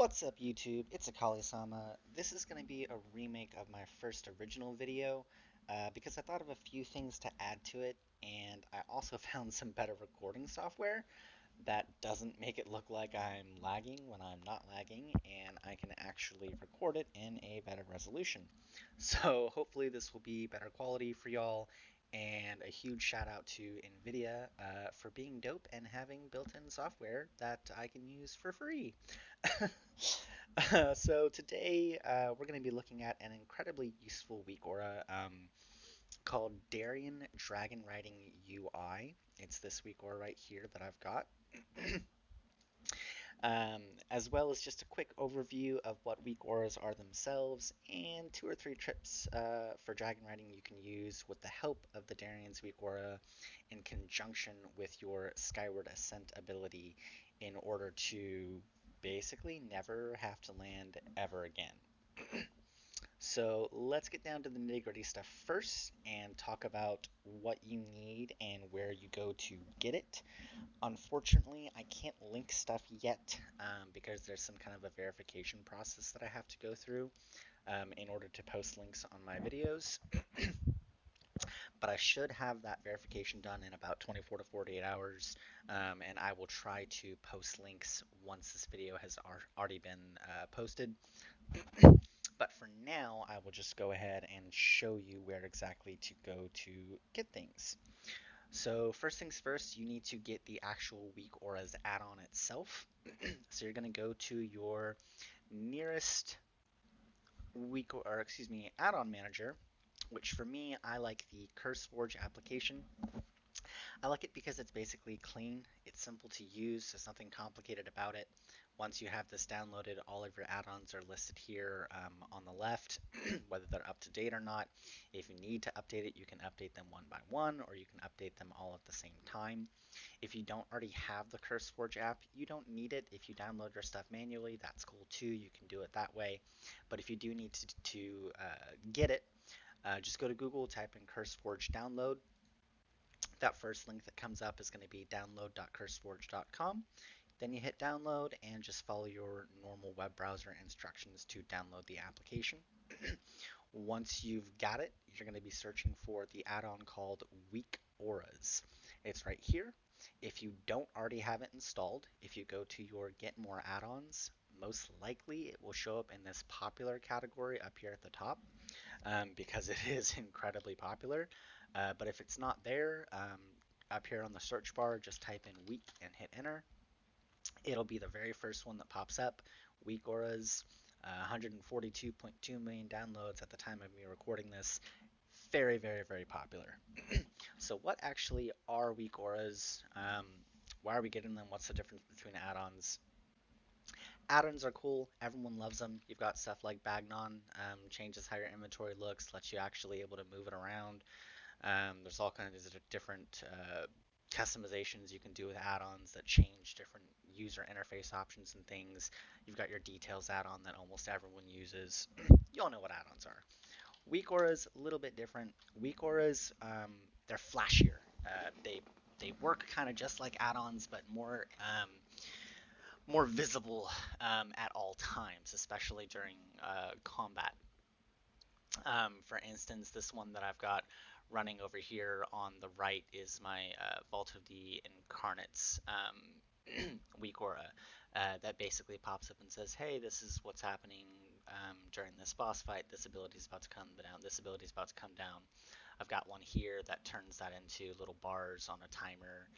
What's up, YouTube? It's Akali-sama. This is going to be a remake of my first original video because I thought of a few things to add to it, and I also found some better recording software that doesn't make it look like I'm lagging when I'm not lagging, and I can actually record it in a better resolution. So hopefully this will be better quality for y'all, and a huge shout out to NVIDIA for being dope and having built-in software that I can use for free. So today we're going to be looking at an incredibly useful WeakAura called Darian Dragonriding UI. It's this WeakAura right here that I've got. um, as well as just a quick overview of what WeakAuras are themselves and two or three trips for dragon riding you can use with the help of the Darian's WeakAura in conjunction with your skyward ascent ability in order to basically never have to land ever again. So let's get down to the nitty-gritty stuff first and talk about what you need and where you go to get it. Unfortunately, I can't link stuff yet because there's some kind of a verification process that I have to go through in order to post links on my videos. But I should have that verification done in about 24 to 48 hours, and I will try to post links once this video has already been posted. But for now, I will just go ahead and show you where exactly to go to get things. So first things first, you need to get the actual WeakAuras add-on itself. So you're going to go to your nearest add-on manager, which for me, I like the CurseForge application. I like it because it's basically clean, it's simple to use, there's nothing complicated about it. Once you have this downloaded, all of your add-ons are listed here on the left, whether they're up to date or not. If you need to update it, you can update them one by one, or you can update them all at the same time. If you don't already have the CurseForge app, you don't need it. If you download your stuff manually, that's cool too. You can do it that way. But if you do need to get it, just go to Google, type in CurseForge download. That first link that comes up is going to be download.curseforge.com. Then you hit download and just follow your normal web browser instructions to download the application. Once you've got it, you're going to be searching for the add-on called WeakAuras. It's right here. If you don't already have it installed, if you go to your Get More Add-ons, most likely it will show up in this popular category up here at the top because it is incredibly popular. But if it's not there, up here on the search bar, just type in Weak and hit enter. It'll be the very first one that pops up. WeakAuras, 142.2 million downloads at the time of me recording this. Very, very, very popular. So what actually are WeakAuras? Why are we getting them? What's the difference between add-ons? Add-ons are cool. Everyone loves them. You've got stuff like Bagnon, changes how your inventory looks, lets you actually able to move it around. There's all kinds of different customizations you can do with add-ons that change different user interface options and things. You've got your details add-on that almost everyone uses. You all know what add-ons are. WeakAuras, a little bit different. WeakAuras, they're flashier. They work kind of just like add-ons, but more visible at all times, especially during combat. For instance, this one that I've got running over here on the right is my Vault of the Incarnates WeakAura that basically pops up and says, hey, this is what's happening during this boss fight. This ability is about to come down. This ability is about to come down. I've got one here that turns that into little bars on a timer.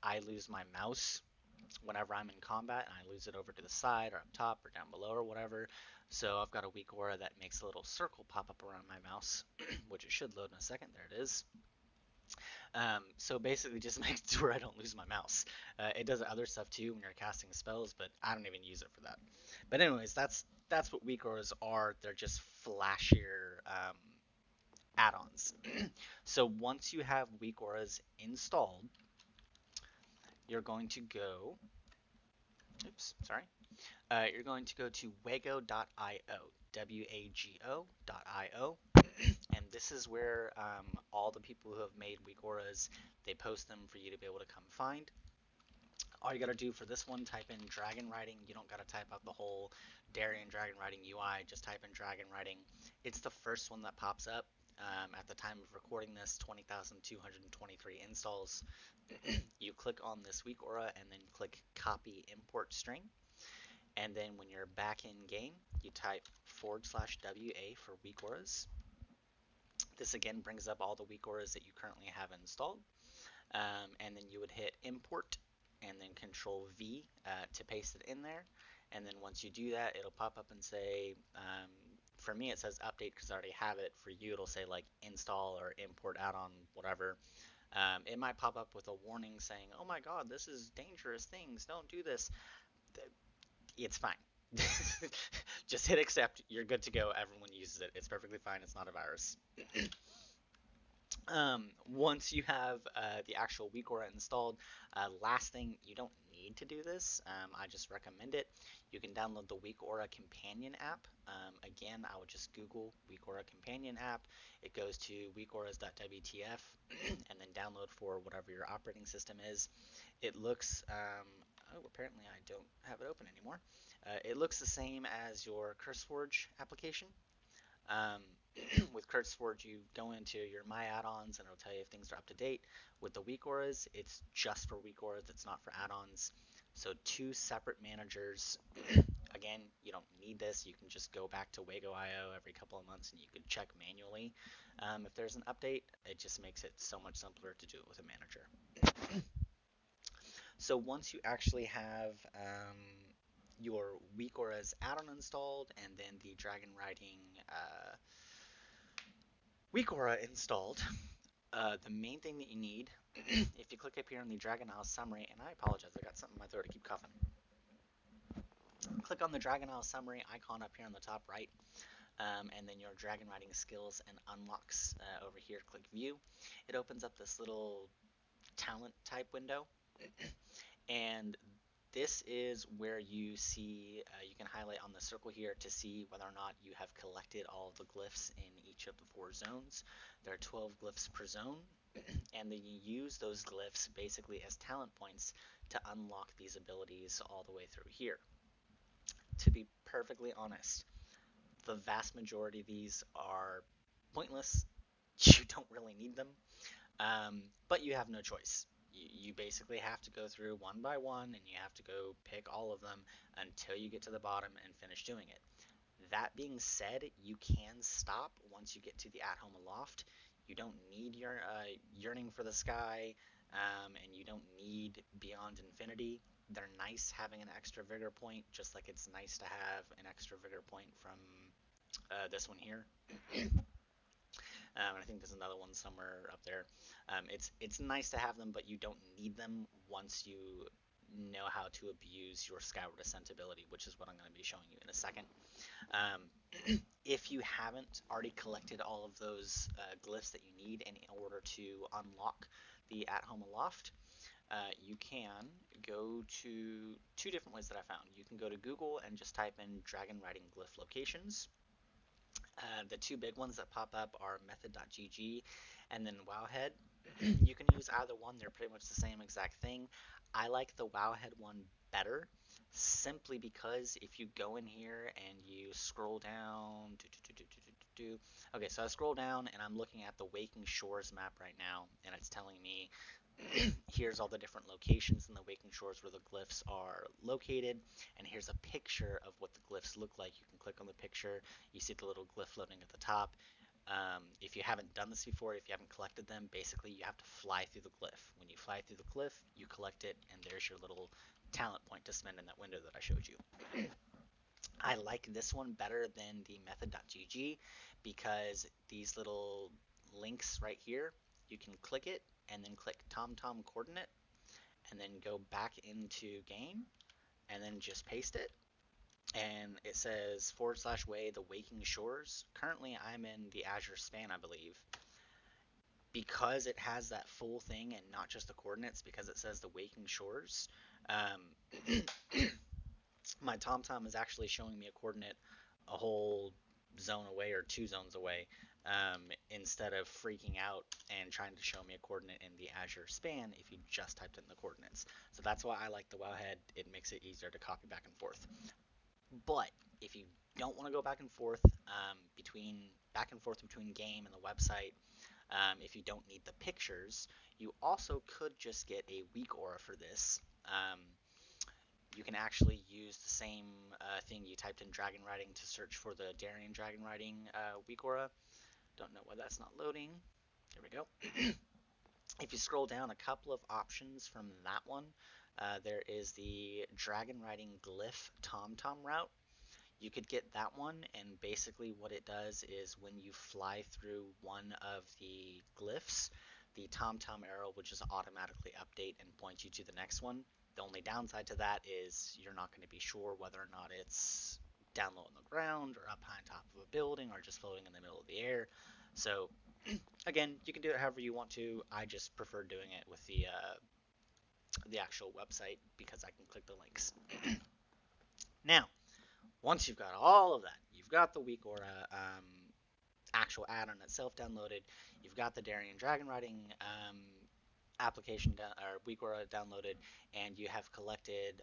I lose my mouse whenever I'm in combat, and I lose it over to the side or up top or down below or whatever. So I've got a WeakAura that makes a little circle pop up around my mouse, which it should load in a second. There it is. So basically just makes it where I don't lose my mouse. It does other stuff too when you're casting spells, but I don't even use it for that. But anyways, that's what WeakAuras are. They're just flashier add-ons. So once you have WeakAuras installed, you're going to go, you're going to go to wago.io, wago.io, and this is where all the people who have made WeakAuras, they post them for you to be able to come find. All you gotta do for this one, type in Dragonriding. You don't gotta type out the whole Darian Dragonriding UI. Just type in Dragonriding. It's the first one that pops up. At the time of recording this, 20,223 installs. You click on this WeakAura and then click Copy Import String. And then when you're back in game, you type /WA for WeakAuras. This again brings up all the WeakAuras that you currently have installed. And then you would hit Import and then Control V to paste it in there. And then once you do that, it'll pop up and say, for me it says update because I already have it. For you, it'll say like install or import add-on, whatever. It might pop up with a warning saying, oh my god, this is dangerous things, don't do this. It's fine. Just hit accept, you're good to go, everyone uses it. It's perfectly fine, it's not a virus. Once you have the actual WeakAura installed, last thing, you don't need to do this. I just recommend it. You can download the WeakAura companion app. Again, I would just Google WeakAura companion app. It goes to weakauras.wtf and then download for whatever your operating system is. It looks, oh, apparently I don't have it open anymore. It looks the same as your CurseForge application. With CurseForge, you go into your My Add-ons and it'll tell you if things are up to date. With the WeakAuras, it's just for WeakAuras, it's not for add-ons. So 2 separate managers. Again, you don't need this. You can just go back to Wago.io every couple of months and you can check manually. If there's an update, it just makes it so much simpler to do it with a manager. So once you actually have your WeakAuras add-on installed and then the Dragonriding WeakAura installed, the main thing that you need, if you click up here on the Dragon Isle summary, and I apologize, I got something in my throat, I keep coughing. Click on the Dragon Isle summary icon up here on the top right, and then your Dragonriding skills and unlocks over here. Click View. It opens up this little talent type window, and this is where you see, you can highlight on the circle here to see whether or not you have collected all of the glyphs in each of the 4 zones. There are 12 glyphs per zone, and then you use those glyphs basically as talent points to unlock these abilities all the way through here. To be perfectly honest, the vast majority of these are pointless. You don't really need them, but you have no choice. You basically have to go through one by one, and you have to go pick all of them until you get to the bottom and finish doing it. That being said, you can stop once you get to the at-home aloft. You don't need your yearning for the sky, and you don't need beyond infinity. They're nice having an extra vigor point, just like it's nice to have an extra vigor point from this one here. I think there's another one somewhere up there. It's nice to have them, but you don't need them once you know how to abuse your skyward ascent ability, which is what I'm going to be showing you in a second. If you haven't already collected all of those glyphs that you need in order to unlock the at-home aloft, you can go to 2 different ways that I found. You can go to Google and just type in Dragonriding glyph locations. The 2 big ones that pop up are method.gg and then Wowhead. You can use either one. They're pretty much the same exact thing. I like the Wowhead one better simply because if you go in here and you scroll down, okay, so I scroll down and I'm looking at the Waking Shores map right now, and it's telling me here's all the different locations in the Waking Shores where the glyphs are located, and here's a picture of what the glyphs look like. You can click on the picture, you see the little glyph loading at the top. If you haven't done this before, if you haven't collected them, basically you have to fly through the glyph. When you fly through the glyph, you collect it, and there's your little talent point to spend in that window that I showed you. I like this one better than the method.gg because these little links right here, you can click it and then click TomTom coordinate and then go back into game and then just paste it. And it says /way the Waking Shores. Currently I'm in the Azure span, I believe. Because it has that full thing and not just the coordinates, because it says the Waking Shores, my TomTom is actually showing me a coordinate a whole zone away or 2 zones away. instead of freaking out and trying to show me a coordinate in the Azure span if you just typed in the coordinates. So that's why I like the wowhead. It makes it easier to copy back and forth. But if you don't want to go back and forth between game and the website, if you don't need the pictures, you also could just get a WeakAura for this. You can actually use the same thing you typed in Dragonriding to search for the Darian Dragonriding WeakAura. Don't know why that's not loading. There we go. If you scroll down a couple of options from that one, there is the Dragonriding Glyph TomTom route. You could get that one, and basically what it does is when you fly through one of the glyphs, the TomTom arrow will just automatically update and point you to the next one. The only downside to that is you're not going to be sure whether or not it's down low on the ground or up high on top of a building or just floating in the middle of the air. So again, you can do it however you want to. I just prefer doing it with the actual website because I can click the links. Now, once you've got all of that, you've got the WeakAura actual add-on itself downloaded, you've got the Darian Dragonriding application or WeakAura downloaded, and you have collected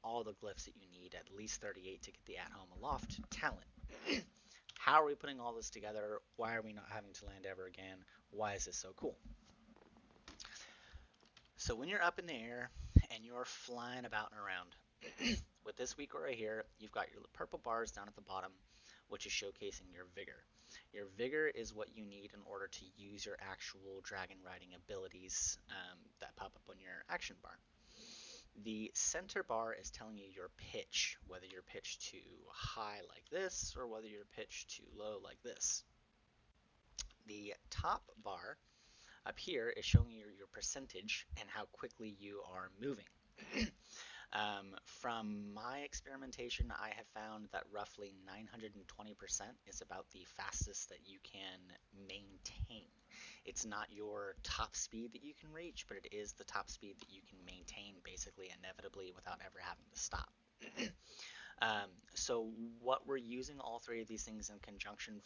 all the glyphs that you need, at least 38 to get the at-home aloft talent. How are we putting all this together? Why are we not having to land ever again? Why is this so cool? So when you're up in the air and you're flying about and around, with this WeakAura here, you've got your purple bars down at the bottom, which is showcasing your vigor. Your vigor is what you need in order to use your actual dragon riding abilities that pop up on your action bar. The center bar is telling you your pitch, whether you're pitched too high like this or whether you're pitched too low like this. The top bar up here is showing you your percentage and how quickly you are moving. From my experimentation, I have found that roughly 920% is about the fastest that you can maintain. It's not your top speed that you can reach, but it is the top speed that you can maintain basically inevitably without ever having to stop. So what we're using all three of these things in conjunction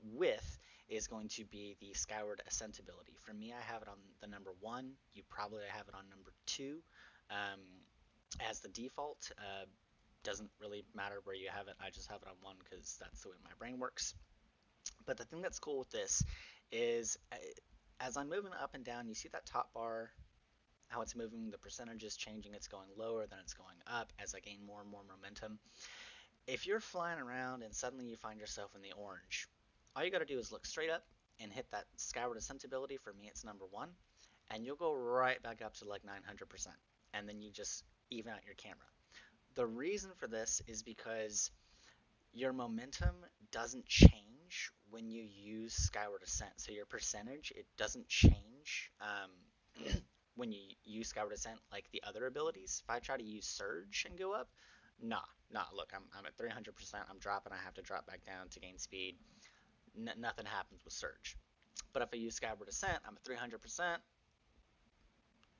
with is going to be the skyward ascent ability. For me, I have it on the number 1. You probably have it on number 2 as the default. Doesn't really matter where you have it. I just have it on 1 because that's the way my brain works. But the thing that's cool with this is as I'm moving up and down, you see that top bar, how it's moving, the percentage is changing. It's going lower, then it's going up as I gain more and more momentum. If you're flying around and suddenly you find yourself in the orange, all you got to do is look straight up and hit that skyward ascent ability. For me, it's number 1, and you'll go right back up to like 900%, and then you just even out your camera. The reason for this is because your momentum doesn't change when you use skyward ascent. So your percentage, it doesn't change when you use skyward ascent like the other abilities. If I try to use surge and go up, nah, look, I'm at 300%, I'm dropping, I have to drop back down to gain speed. Nothing happens with surge. But if I use skyward ascent, I'm at 300%,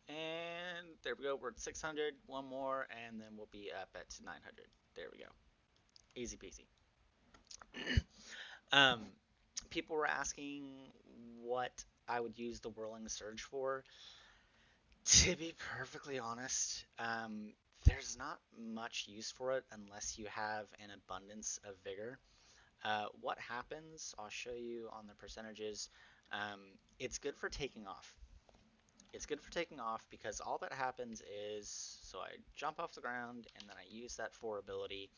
and there we go, we're at 600, one more, and then we'll be up at 900. There we go. Easy peasy. People were asking what I would use the whirling surge for. To be perfectly honest, there's not much use for it unless you have an abundance of vigor. What happens, I'll show you on the percentages. It's good for taking off. It's good for taking off because all that happens is, so I jump off the ground and then I use that 4 ability.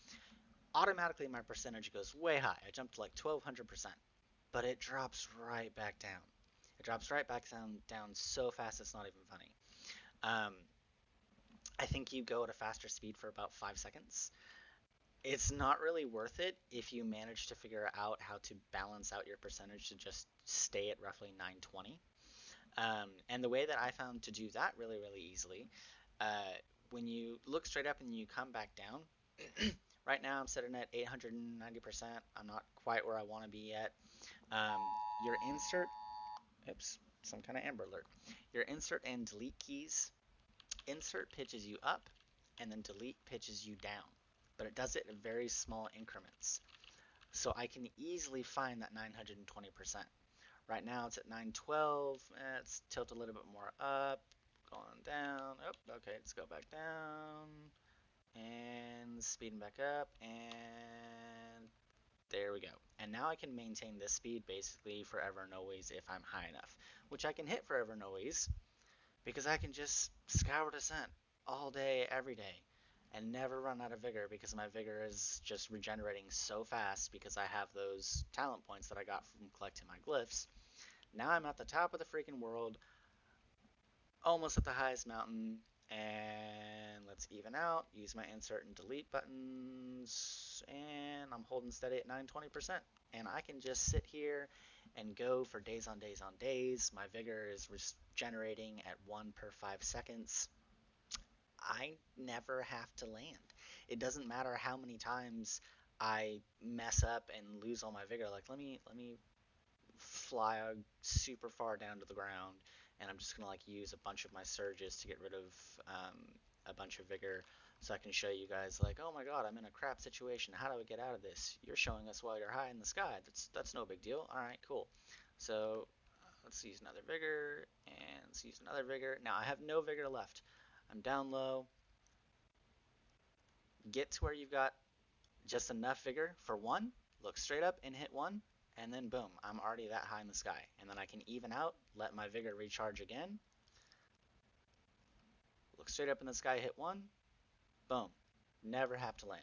Automatically my percentage goes way high. I jumped to like 1200%, but it drops right back down. It drops right back down so fast it's not even funny. I think you go at a faster speed for about 5 seconds. It's not really worth it if you manage to figure out how to balance out your percentage to just stay at roughly 920. And the way that I found to do that really, really easily, when you look straight up and you come back down, right now I'm sitting at 890%. I'm not quite where I want to be yet. Your insert, some kind of Amber Alert. Your insert and delete keys, insert pitches you up, and then delete pitches you down. But it does it in very small increments. So I can easily find that 920%. Right now it's at 912. Let's tilt a little bit more up, going down. Oh, okay, let's go back down and speeding back up, and there we go. And now I can maintain this speed basically forever and always if I'm high enough, which I can hit forever and always because I can just skyward ascent all day, every day, and never run out of vigor because my vigor is just regenerating so fast because I have those talent points that I got from collecting my glyphs. Now I'm at the top of the freaking world, almost at the highest mountain, and let's even out, use my insert and delete buttons, and I'm holding steady at 920%, and I can just sit here and go for days on days on days. My vigor is regenerating at 1 per 5 seconds. I never have to land. It doesn't matter how many times I mess up and lose all my vigor. Like let me fly super far down to the ground, and I'm just gonna like use a bunch of my surges to get rid of a bunch of vigor, so I can show you guys like, oh my god, I'm in a crap situation. How do I get out of this? You're showing us while you're high in the sky. That's no big deal. All right, cool. So let's use another vigor, and let's use another vigor. Now I have no vigor left. I'm down low. Get to where you've got just enough vigor for one, look straight up and hit one, and then boom, I'm already that high in the sky. And then I can even out, let my vigor recharge again, look straight up in the sky, hit one, boom, never have to land.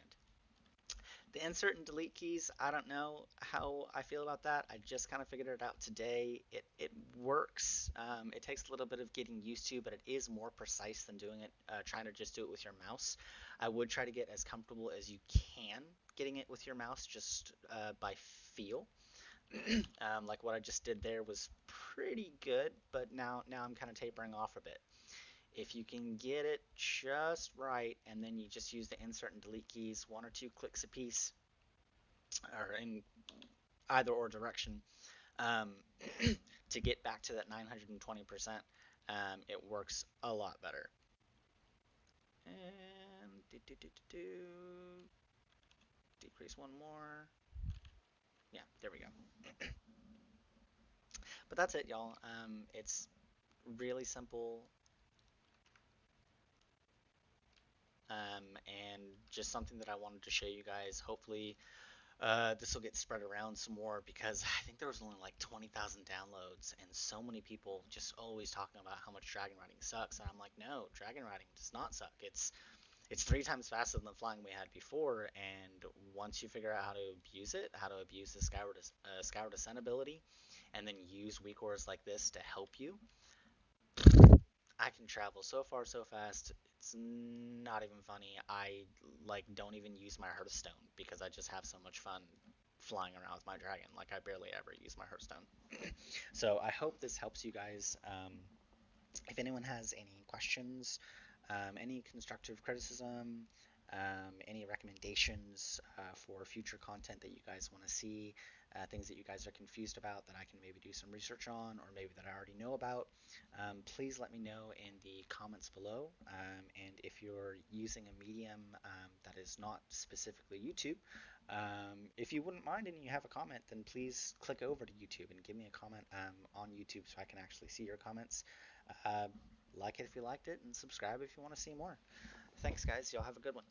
The insert and delete keys, I don't know how I feel about that. I just kind of figured it out today. It works. It takes a little bit of getting used to, but it is more precise than doing it, trying to just do it with your mouse. I would try to get as comfortable as you can getting it with your mouse just by feel. Like what I just did there was pretty good, but now I'm kind of tapering off a bit. If you can get it just right, and then you just use the insert and delete keys, 1 or 2 clicks a piece, or in either or direction, um, to get back to that 920%, it works a lot better. And decrease one more. Yeah, there we go. But that's it, y'all. It's really simple, and just something that I wanted to show you guys. Hopefully, this will get spread around some more because I think there was only like 20,000 downloads, and so many people just always talking about how much dragon riding sucks. And I'm like, no, dragon riding does not suck. It's 3 times faster than the flying we had before, and once you figure out how to abuse it, how to abuse the skyward ascent ability, and then use WeakAuras like this to help you, I can travel so far so fast. It's not even funny. I like don't even use my Hearthstone because I just have so much fun flying around with my dragon. Like I barely ever use my Hearthstone. So I hope this helps you guys. If anyone has any questions, any constructive criticism, any recommendations for future content that you guys want to see, things that you guys are confused about that I can maybe do some research on, or maybe that I already know about, please let me know in the comments below. And if you're using a medium that is not specifically YouTube, if you wouldn't mind and you have a comment, then please click over to YouTube and give me a comment on YouTube so I can actually see your comments. Uh, like it if you liked it, and subscribe if you want to see more. Thanks, guys. Y'all have a good one.